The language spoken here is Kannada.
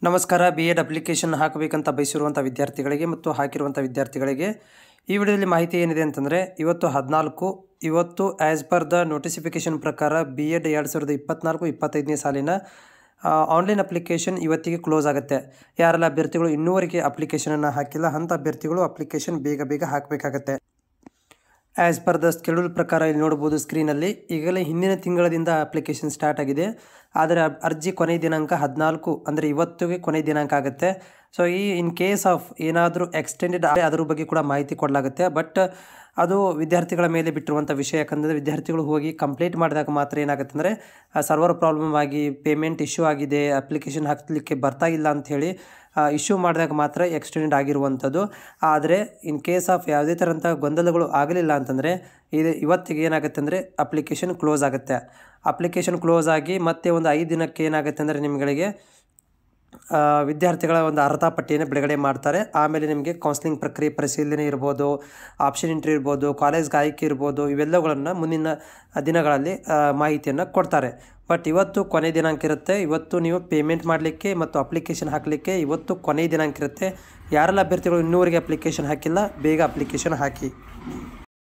ನಮಸ್ಕಾರ. ಬಿ.ಎಡ್ ಅಪ್ಲಿಕೇಶನ್ ಹಾಕಬೇಕಂತ ಬಯಸಿರುವಂಥ ವಿದ್ಯಾರ್ಥಿಗಳಿಗೆ ಮತ್ತು ಹಾಕಿರುವಂಥ ವಿದ್ಯಾರ್ಥಿಗಳಿಗೆ ಈ ವಿಡಿಯೋದಲ್ಲಿ ಮಾಹಿತಿ ಏನಿದೆ ಅಂತಂದರೆ ಇವತ್ತು ಆ್ಯಸ್ ಪರ್ ದ ನೋಟಿಫಿಕೇಷನ್ ಪ್ರಕಾರ ಬಿ.ಎಡ್ 2024-25ನೇ ಸಾಲಿನ ಆನ್ಲೈನ್ ಅಪ್ಲಿಕೇಶನ್ ಇವತ್ತಿಗೆ ಕ್ಲೋಸ್ ಆಗುತ್ತೆ. ಯಾರೆಲ್ಲ ಅಭ್ಯರ್ಥಿಗಳು ಇನ್ನೂವರೆಗೆ ಅಪ್ಲಿಕೇಶನನ್ನು ಹಾಕಿಲ್ಲ ಅಂಥ ಅಭ್ಯರ್ಥಿಗಳು ಅಪ್ಲಿಕೇಶನ್ ಬೇಗ ಹಾಕಬೇಕಾಗತ್ತೆ. ಆ್ಯಸ್ ಪರ್ ದ ಸ್ಕೆಡ್ಯೂಲ್ ಪ್ರಕಾರ ಇಲ್ಲಿ ನೋಡ್ಬೋದು ಸ್ಕ್ರೀನಲ್ಲಿ. ಈಗಲೇ ಹಿಂದಿನ ತಿಂಗಳದಿಂದ ಅಪ್ಲಿಕೇಶನ್ ಸ್ಟಾರ್ಟ್ ಆಗಿದೆ. ಆದರೆ ಅರ್ಜಿ ಕೊನೆಯ ದಿನಾಂಕ 14 ಅಂದರೆ ಇವತ್ತಿಗೆ ಕೊನೆಯ ದಿನಾಂಕ ಆಗುತ್ತೆ. ಸೊ ಇನ್ ಕೇಸ್ ಆಫ್ ಏನಾದರೂ ಎಕ್ಸ್ಟೆಂಡೆಡ್ ಅದರ ಬಗ್ಗೆ ಕೂಡ ಮಾಹಿತಿ ಕೊಡಲಾಗುತ್ತೆ. ಬಟ್ ಅದು ವಿದ್ಯಾರ್ಥಿಗಳ ಮೇಲೆ ಬಿಟ್ಟಿರುವಂಥ ವಿಷಯ. ಯಾಕಂದರೆ ವಿದ್ಯಾರ್ಥಿಗಳು ಹೋಗಿ ಕಂಪ್ಲೀಟ್ ಮಾಡಿದಾಗ ಮಾತ್ರ ಏನಾಗುತ್ತೆ ಅಂದರೆ ಸರ್ವರ್ ಪ್ರಾಬ್ಲಮ್ ಆಗಿ ಪೇಮೆಂಟ್ ಇಶ್ಯೂ ಆಗಿದೆ, ಅಪ್ಲಿಕೇಶನ್ ಹಾಕಲಿಕ್ಕೆ ಬರ್ತಾ ಇಲ್ಲ ಅಂಥೇಳಿ ಇಶ್ಯೂ ಮಾಡಿದಾಗ ಮಾತ್ರ ಎಕ್ಸ್ಟೆಂಡೆಡ್ ಆಗಿರುವಂಥದ್ದು. ಆದರೆ ಇನ್ ಕೇಸ್ ಆಫ್ ಯಾವುದೇ ಥರಂಥ ಗೊಂದಲಗಳು ಆಗಲಿಲ್ಲ ಅಂತಂದರೆ ಇವತ್ತಿಗೆ ಏನಾಗುತ್ತೆ ಅಂದರೆ ಅಪ್ಲಿಕೇಶನ್ ಕ್ಲೋಸ್ ಆಗುತ್ತೆ. ಅಪ್ಲಿಕೇಶನ್ ಕ್ಲೋಸ್ ಆಗಿ ಮತ್ತೆ ಒಂದು 5 ದಿನಕ್ಕೆ ಏನಾಗುತ್ತೆ ಅಂದರೆ ನಿಮಗೆ ವಿದ್ಯಾರ್ಥಿಗಳ ಒಂದು ಅರ್ಹತಾ ಪಟ್ಟಿಯನ್ನು ಬಿಡುಗಡೆ ಮಾಡ್ತಾರೆ. ಆಮೇಲೆ ನಿಮಗೆ ಕೌನ್ಸಿಲಿಂಗ್ ಪ್ರಕ್ರಿಯೆ ಪರಿಶೀಲನೆ ಇರ್ಬೋದು, ಆಪ್ಷನ್ ಎಂಟ್ರಿ ಇರ್ಬೋದು, ಕಾಲೇಜ್ಗೆ ಆಯ್ಕೆ ಇರ್ಬೋದು, ಇವೆಲ್ಲಗಳನ್ನು ಮುಂದಿನ ದಿನಗಳಲ್ಲಿ ಮಾಹಿತಿಯನ್ನು ಕೊಡ್ತಾರೆ. ಬಟ್ ಇವತ್ತು ಕೊನೆಯ ದಿನಾಂಕ ಇರುತ್ತೆ. ಇವತ್ತು ನೀವು ಪೇಮೆಂಟ್ ಮಾಡಲಿಕ್ಕೆ ಮತ್ತು ಅಪ್ಲಿಕೇಶನ್ ಹಾಕಲಿಕ್ಕೆ ಇವತ್ತು ಕೊನೆಯ ದಿನಾಂಕ ಇರುತ್ತೆ. ಯಾರೆಲ್ಲ ಅಭ್ಯರ್ಥಿಗಳು ಇನ್ನೂವರೆಗೆ ಅಪ್ಲಿಕೇಶನ್ ಹಾಕಿಲ್ಲ, ಬೇಗ ಅಪ್ಲಿಕೇಶನ್ ಹಾಕಿ.